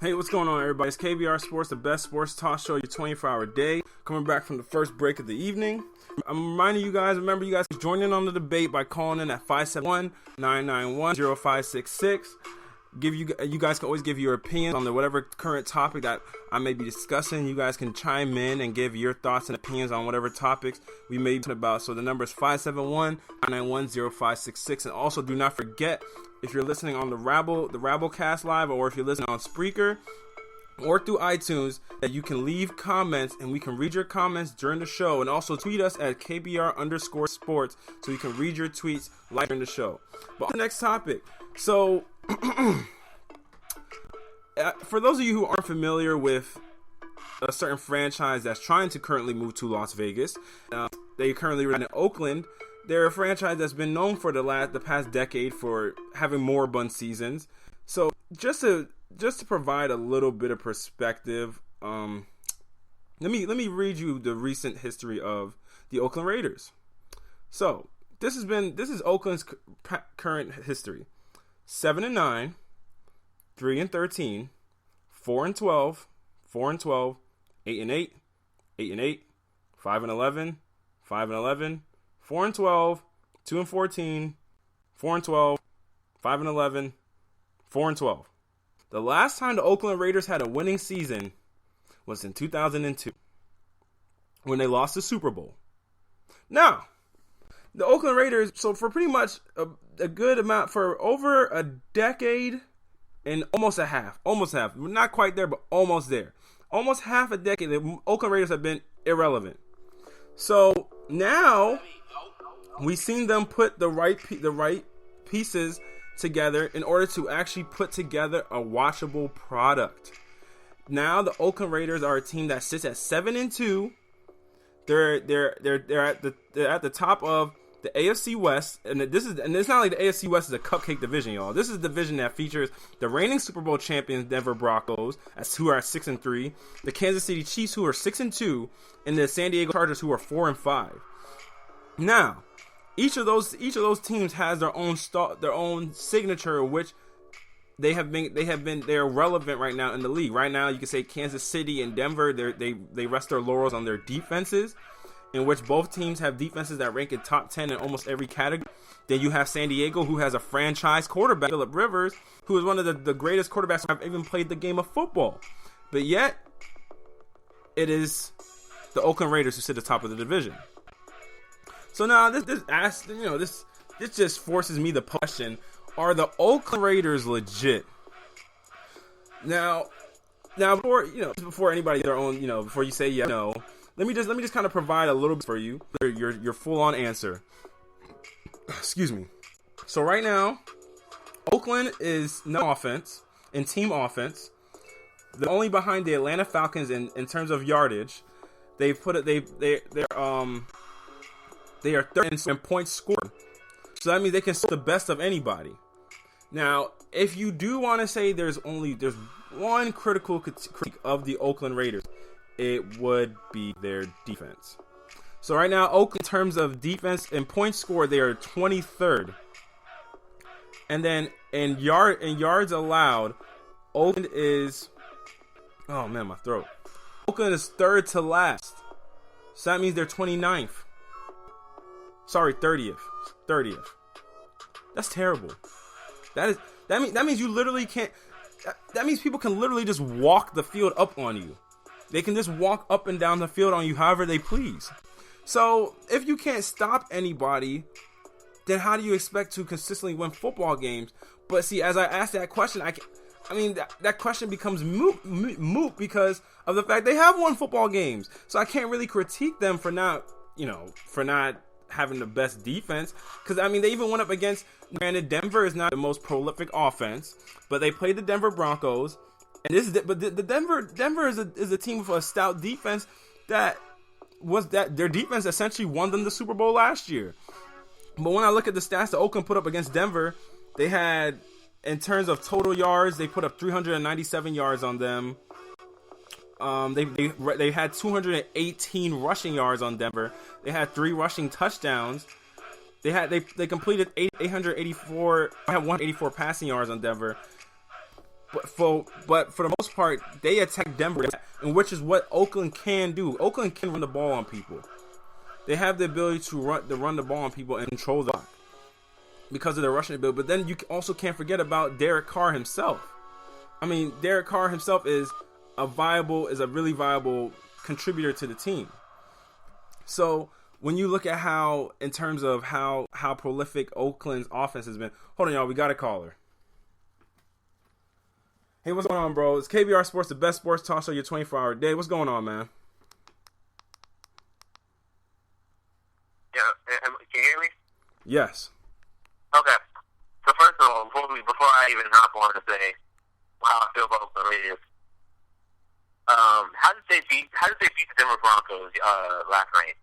Hey, what's going on, everybody? It's KBR Sports, the best sports talk show, your 24-hour day. Coming back from the first break of the evening. I'm reminding you guys, remember you guys can join in on the debate by calling in at 571-991-0566. You guys can always give your opinions on whatever current topic that I may be discussing. You guys can chime in and give your thoughts and opinions on whatever topics we may be talking about. So the number is 571-991-0566. And also do not forget, if you're listening on the Rabblecast Live, or if you're listening on Spreaker or through iTunes, that you can leave comments and we can read your comments during the show. And also tweet us at KBR_sports so you can read your tweets live during the show. But on the next topic. So for those of you who aren't familiar with a certain franchise that's trying to currently move to Las Vegas, they currently reside in Oakland. They're a franchise that's been known for the past decade for having moribund seasons. So just to provide a little bit of perspective, let me read you the recent history of the Oakland Raiders. So this is Oakland's current history: 7-9, 3-13, 4-12, 4-12, 8-8, 8-8, 5-11, 5-11. 4-12, 2-14, 4-12, 5-11, 4-12. The last time the Oakland Raiders had a winning season was in 2002, when they lost the Super Bowl. Now, the Oakland Raiders, so for pretty much a good amount, for over a decade and almost half, we're not quite there, but almost there. Almost half a decade, the Oakland Raiders have been irrelevant. So now we've seen them put the right pieces together in order to actually put together a watchable product. Now the Oakland Raiders are a team that sits at 7-2. They're at the top of the AFC West, and it's not like the AFC West is a cupcake division, y'all. This is a division that features the reigning Super Bowl champions Denver Broncos, who are at 6-3, the Kansas City Chiefs, who are 6-2, and the San Diego Chargers, who are 4-5. Now, each of those teams has their own signature, which they're relevant right now in the league. Right now, you can say Kansas City and Denver, they rest their laurels on their defenses, in which both teams have defenses that rank in top 10 in almost every category. Then you have San Diego, who has a franchise quarterback, Phillip Rivers, who is one of the greatest quarterbacks who have even played the game of football. But yet, it is the Oakland Raiders who sit at the top of the division. So now this just forces me the question: are the Oakland Raiders legit? Now before anybody their own, before you say yes, no, let me just kind of provide a little bit for you your full on answer. Excuse me. So right now, Oakland is no offense in team offense. They're only behind the Atlanta Falcons in terms of yardage. They are third in points scored. So that means they can score the best of anybody. Now, if you do want to say there's one critical critique of the Oakland Raiders, it would be their defense. So right now, Oakland, in terms of defense and points scored, they are 23rd. And then in yards allowed, Oakland is, oh man, my throat. Oakland is third to last. So that means they're 29th. Sorry, 30th. That's terrible. That means you literally can't. That means people can literally just walk the field up on you. They can just walk up and down the field on you however they please. So if you can't stop anybody, then how do you expect to consistently win football games? But see, as I ask that question, that question becomes moot because of the fact they have won football games. So I can't really critique them for not having the best defense, because they even went up against, granted, Denver is not the most prolific offense, but they played the Denver Broncos, and the Denver is a team with a stout defense that their defense essentially won them the Super Bowl last year. But when I look at the stats that Oakland put up against Denver, they had, in terms of total yards, they put up 397 yards on them. They had 218 rushing yards on Denver. They had 3 rushing touchdowns. They completed 884. I had 184 passing yards on Denver. but for the most part, they attack Denver, and which is what Oakland can do. Oakland can run the ball on people. They have the ability to run the ball on people and control the clock because of their rushing ability. But then you also can't forget about Derek Carr himself. I mean, Derek Carr himself is a really viable contributor to the team. So when you look at in terms of how prolific Oakland's offense has been, hold on, y'all, we got a caller. Hey, what's going on, bro? It's KBR Sports, the best sports talk show your 24-hour day. What's going on, man? Yeah, can you hear me? Yes. Okay. So first of all, before I even hop on to say how I feel about Oakland Raiders, how did they beat the Denver Broncos last night?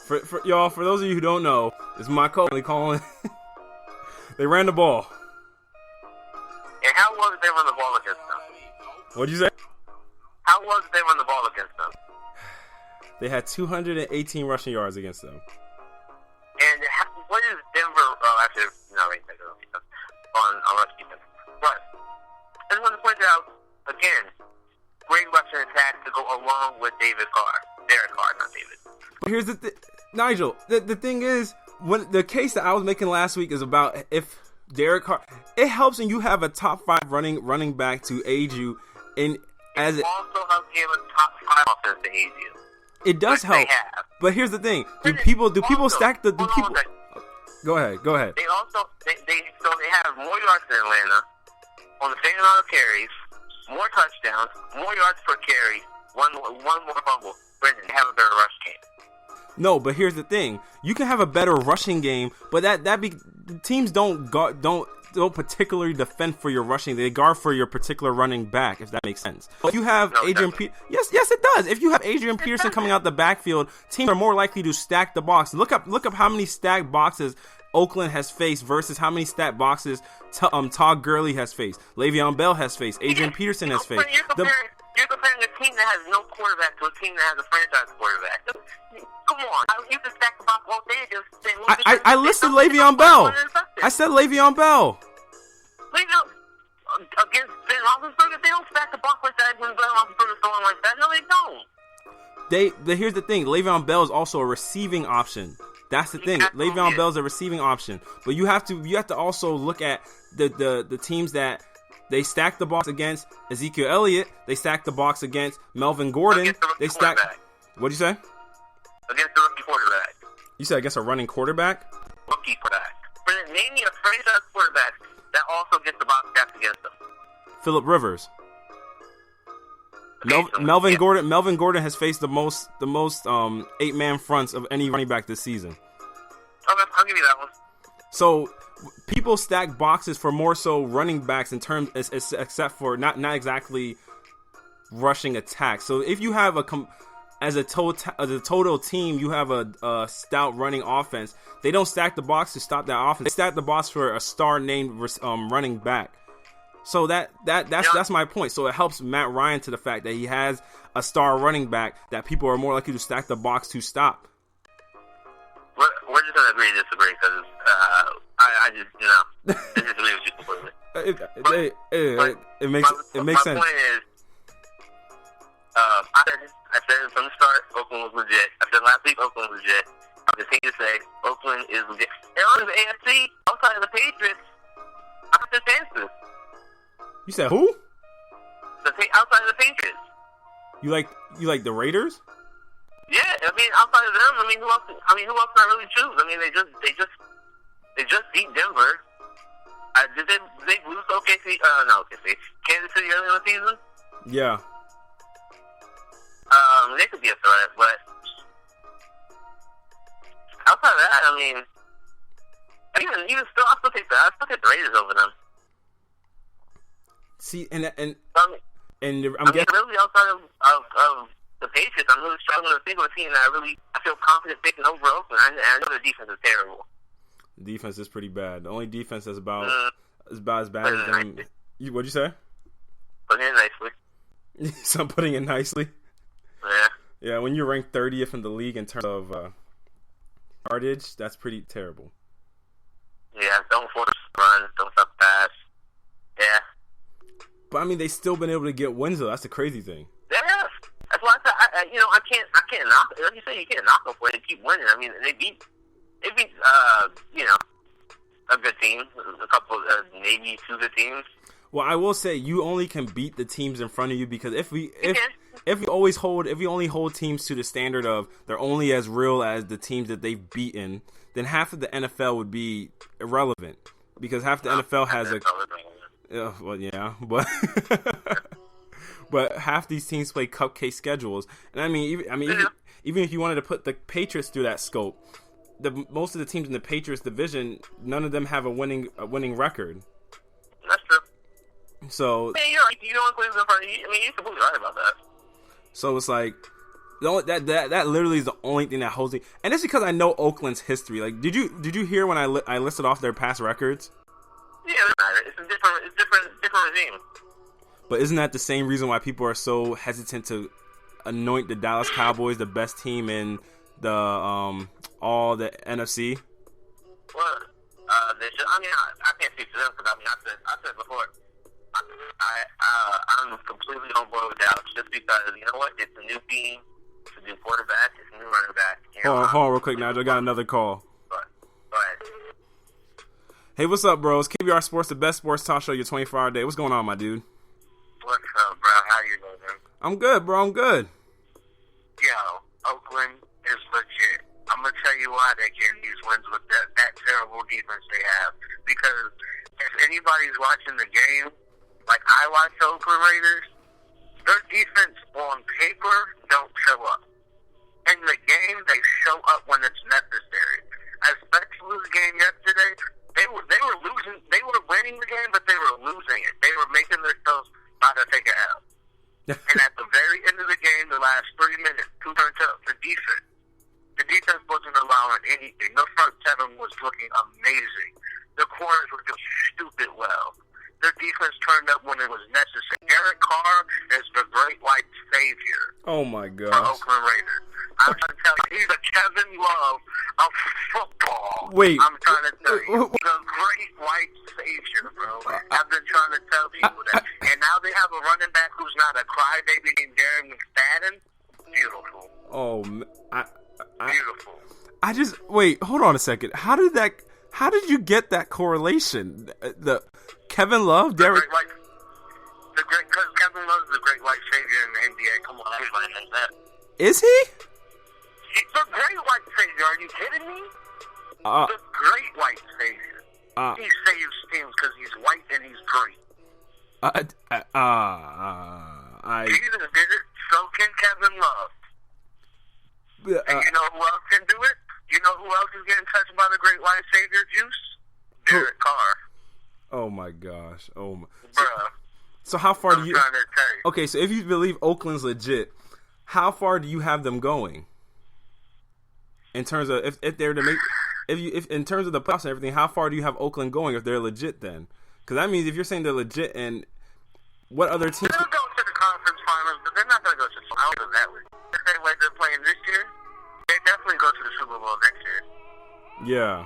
For y'all, for those of you who don't know, it's my coach calling. They ran the ball. And how was it they run the ball against them? What'd you say? How was it they run the ball against them? They had 218 rushing yards against them. And what is Denver? Actually, no, wait, on rush defense. But I just want to point out again, great rushing attack to go along with Derek Carr, not David. Here's the Nigel. The thing is, when the case that I was making last week is about if Derek Carr, it helps when you have a top 5 running back to aid you in as it also helps you have a top 5 offense to aid you. It does help. But here's the thing: do people stack the? Do people? Go ahead. They also they have more yards than Atlanta on the same amount of carries, more touchdowns, more yards per carry, one more fumble. Brendan, they have a better rush game. No, but here's the thing: you can have a better rushing game, but teams don't particularly defend for your rushing; they guard for your particular running back. If that makes sense. If you have yes, it does. If you have Adrian Peterson coming out the backfield, teams are more likely to stack the box. Look up how many stacked boxes Oakland has faced versus how many stacked boxes Todd Gurley has faced, Le'Veon Bell has faced, Adrian Peterson has faced. You're comparing a team that has no quarterback to a team that has a franchise quarterback. Come on, you can stack the box all day. I listed Le'Veon Bell. I said Le'Veon Bell. Against Ben Roethlisberger, they don't stack the box like that when Ben Roethlisberger's throwing like that. No, they don't. Here's the thing: Le'Veon Bell is also a receiving option. That's the thing. Le'Veon Bell is a receiving option, but you have to also look at the teams that they stack the box against. Ezekiel Elliott, they stack the box against Melvin Gordon. They stack. What'd you say? Against the rookie quarterback. You said against a running quarterback? Rookie quarterback. Name me a franchise quarterback that also gets the box stacked against them. Phillip Rivers. Melvin Gordon has faced the most 8-man fronts of any running back this season. Okay, I'll give you that one. So people stack boxes for more so running backs in terms, except for not exactly rushing attacks. So if you have as a total team, you have a stout running offense. They don't stack the box to stop that offense. They stack the box for a star named running back. So that's my point. So it helps Matt Ryan to the fact that he has a star running back that people are more likely to stack the box to stop. We're just gonna agree to disagree because I just disagree with you completely. It makes sense. My point is, I said it from the start, Oakland was legit. I said last week Oakland was legit. I'll continue to say Oakland is legit. And on the AFC, outside of the Patriots, I have the chances. You said who? Outside of the Patriots. You like the Raiders? Yeah, I mean outside of them, who else? Who else can I really choose? I mean they just beat Denver. Did they lose to OKC? OKC. Kansas City early in the season? Yeah. They could be a threat, but outside of that, even still, I still take the Raiders over them. See, and I'm guessing really outside of the Patriots, I'm really struggling to think of a team that I feel confident picking over Oakland. I know the defense is terrible. The defense is pretty bad. The only defense that's about as bad as them. What'd you say? Putting it nicely. So I'm putting it nicely. Yeah. Yeah, when you're ranked 30th in the league in terms of yardage, that's pretty terrible. Yeah, don't force runs, don't stop pass. Yeah, But I mean, they still been able to get wins though. That's the crazy thing. Yeah, that's why I said I can't knock. Like you say, you can't knock them for it. They keep winning. I mean, they beat a good team, a couple maybe two good teams. Well, I will say you only can beat the teams in front of you because if we only hold teams to the standard of they're only as real as the teams that they've beaten, then half of the NFL would be irrelevant because half the NFL has but half these teams play cupcake schedules, and I mean even if you wanted to put the Patriots through that scope, most of the teams in the Patriots division, none of them have a winning record. That's true. So yeah, you're right. You don't include them. I mean, you're completely right about that. So it's like that literally is the only thing that holds me, and it's because I know Oakland's history. Like, did you hear when I listed off their past records? Yeah, it doesn't matter. It's different regime. But isn't that the same reason why people are so hesitant to anoint the Dallas Cowboys the best team in the all the NFC? Well, they should. I mean, I can't speak to them because I said before. I'm completely on board with Dallas just because, you know what, it's a new team, it's a new quarterback, it's a new running back. Hold on real quick, Nigel. I got another call. Go ahead. Hey, what's up, bro? It's KBR Sports, the best sports talk show your 24-hour day. What's going on, my dude? What's up, bro? How you doing, man? I'm good, bro. I'm good. Yo, Oakland is legit. I'm going to tell you why they get these wins with that terrible defense they have. Because if anybody's watching the game, like I watch the Oakland Raiders, their defense on paper don't show up. In the game, they show up when it's necessary. Especially the game yesterday, they were losing. They were winning the game, but they were losing it. They were making themselves about to take a L. And at the very end of the game, the last 3 minutes, who turned up? The defense. The defense wasn't allowing anything. The front seven was looking amazing. The corners were doing stupid well. Their defense turned up when it was necessary. Derek Carr is the great white savior. Oh my God. For Oakland Raiders. I'm trying to tell you, he's a Kevin Love of football. Wait. I'm trying to tell you, the great white savior, bro. I've been trying to tell people that. And now they have a running back who's not a crybaby named Darren McFadden. Beautiful. Oh, beautiful. I just wait. Hold on a second. How did you get that correlation? The Kevin Love, Derek. Because Kevin Love is the great white savior in the NBA. Come on, everybody knows that. Is he? He's the great white savior. Are you kidding me? The great white savior. He saves teams because he's white and he's great. Jesus did it. So can Kevin Love. And you know who else can do it? You know who else is getting touched by the great white savior juice? Derek Carr. Oh my gosh. Oh my. Bruh. So how far do you? I'm trying to tell you. Okay, so if you believe Oakland's legit, how far do you have them going? In terms of if they're to make, if in terms of the playoffs and everything, how far do you have Oakland going if they're legit then? Because that means if you're saying they're legit, and what other teams? They'll go to the conference finals, but they're not going to go to the finals that way. The same way they're playing this year, they definitely go to the Super Bowl next year. Yeah.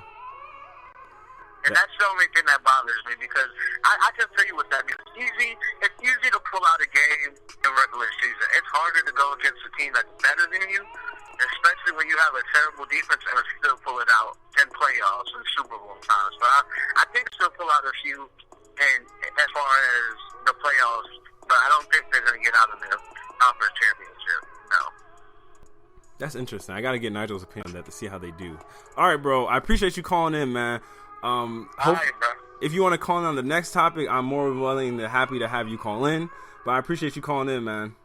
And that's the only thing that bothers me because I can tell you what that means. It's easy to pull out a game in regular season. It's harder to go against a team that's better than you, especially when you have a terrible defense and still pull it out in playoffs and Super Bowl times. So I think still pull out a few and as far as the playoffs, but I don't think they're going to get out of the conference championship. No. That's interesting. I got to get Nigel's opinion on that to see how they do. All right, bro. I appreciate you calling in, man. If you want to call in on the next topic, I'm more willing to happy to have you call in. But I appreciate you calling in, man.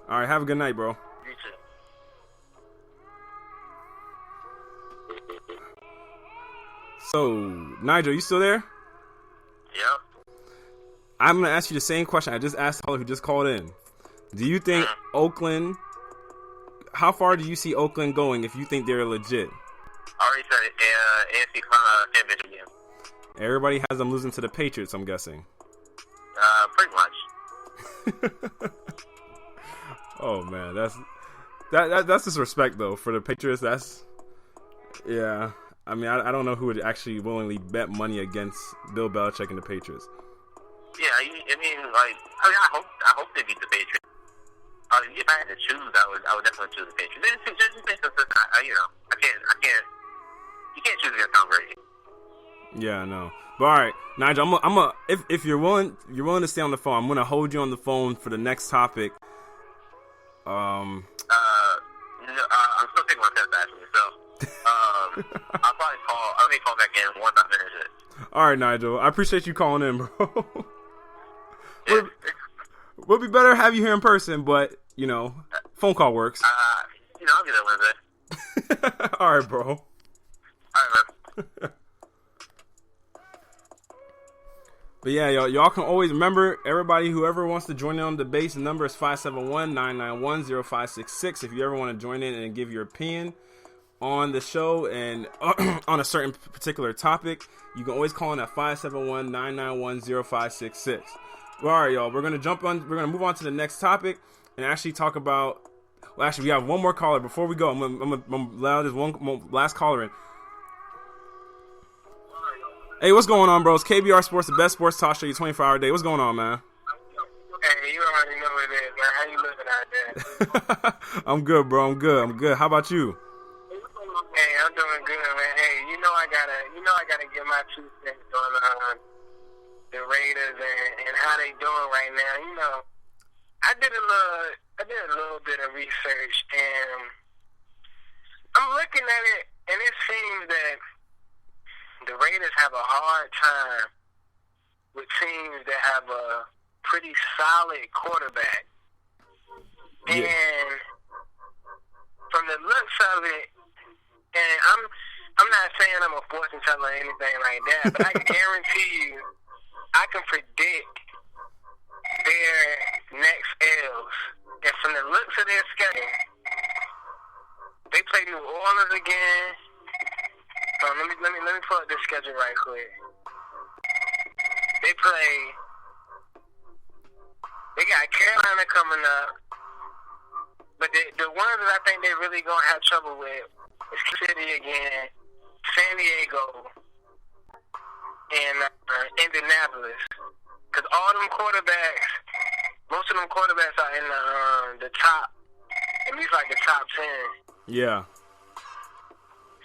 All right, have a good night, bro. You too. So, Nigel, you still there? Yep. I'm going to ask you the same question I just asked the caller who just called in. Do you think Oakland, how far do you see Oakland going if you think they're legit? I already said it. AFC championship game. Everybody has them losing to the Patriots, I'm guessing. Pretty much. Oh man, that's disrespect though for the Patriots. That's yeah. I mean, I don't know who would actually willingly bet money against Bill Belichick and the Patriots. Yeah, I hope they beat the Patriots. If I had to choose, I would definitely choose the Patriots. Just because you can't choose against Tom Brady. Yeah, I know. But all right, Nigel, if you're willing to stay on the phone, I'm gonna hold you on the phone for the next topic. I'm still taking my test actually, so I may call back in once I finish it. All right, Nigel, I appreciate you calling in, bro. Would be better have you here in person, but phone call works. I'll be there Wednesday. All right, bro. All right, man. But yeah, y'all can always remember, everybody, whoever wants to join in on the debate, the number is 571-991-0566. If you ever want to join in and give your opinion on the show and on a certain particular topic, you can always call in at 571-991-0566. Well, all right, y'all, we're going to move on to the next topic and actually talk about, well, actually, we have one more caller. Before we go, I'm going to allow this one last caller in. Hey, what's going on, bro? It's KBR Sports, the best sports talk show, your 24-hour day. What's going on, man? Hey, you already know what it is, man. How you living out there? I'm good, bro. I'm good. How about you? Hey, I'm doing good, man. Hey, I gotta get my 2 cents on the Raiders and how they doing right now. I did a little bit of research, and I'm looking at it, and it seems that the Raiders have a hard time with teams that have a pretty solid quarterback. Yeah. And from the looks of it, and I'm not saying I'm a fortune teller or anything like that, but I can guarantee you, I can predict their next L's. And from the looks of their schedule, they play New Orleans again. Let me pull up this schedule right quick. They got Carolina coming up, but the ones that I think they're really gonna have trouble with is City again, San Diego, and Indianapolis. Because all them quarterbacks, most of them quarterbacks are in the top, at least like the top 10. Yeah.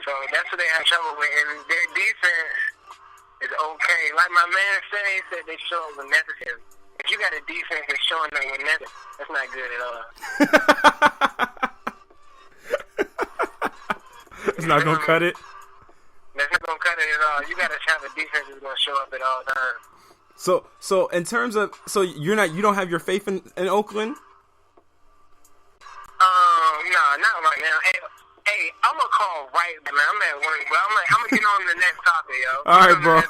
So that's what they have trouble with, and their defense is okay. Like my man said, he said they show up with necessary. If you got a defense that's showing up with necessary, that's not good at all. It's not gonna cut it. That's not gonna cut it at all. You gotta have a defense that's gonna show up at all times. So in terms of, you don't have your faith in Oakland? No, not right now. Hey, I'm gonna call right back, man. I'm at work, but I'm gonna get on the next topic, yo. All right, bro.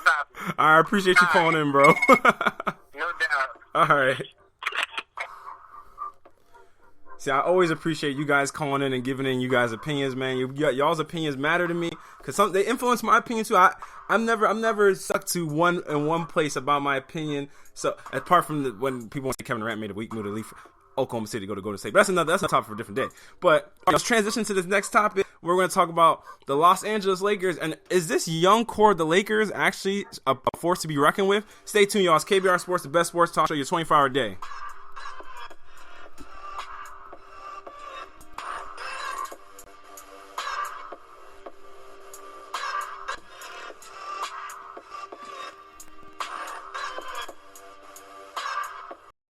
I appreciate you calling in, bro. No doubt. All right. See, I always appreciate you guys calling in and giving in you guys' opinions, man. Y'all's opinions matter to me because they influence my opinion too. I'm never stuck to one place about my opinion. So apart from when people say Kevin Durant made a weak move to leave Oklahoma City to go to Golden State, but that's a topic for a different day. But let's transition to this next topic. We're going to talk about the Los Angeles Lakers, and is this young core of the Lakers actually a force to be reckoned with? Stay tuned, y'all. It's KBR Sports, the best sports talk show, your 24-hour day.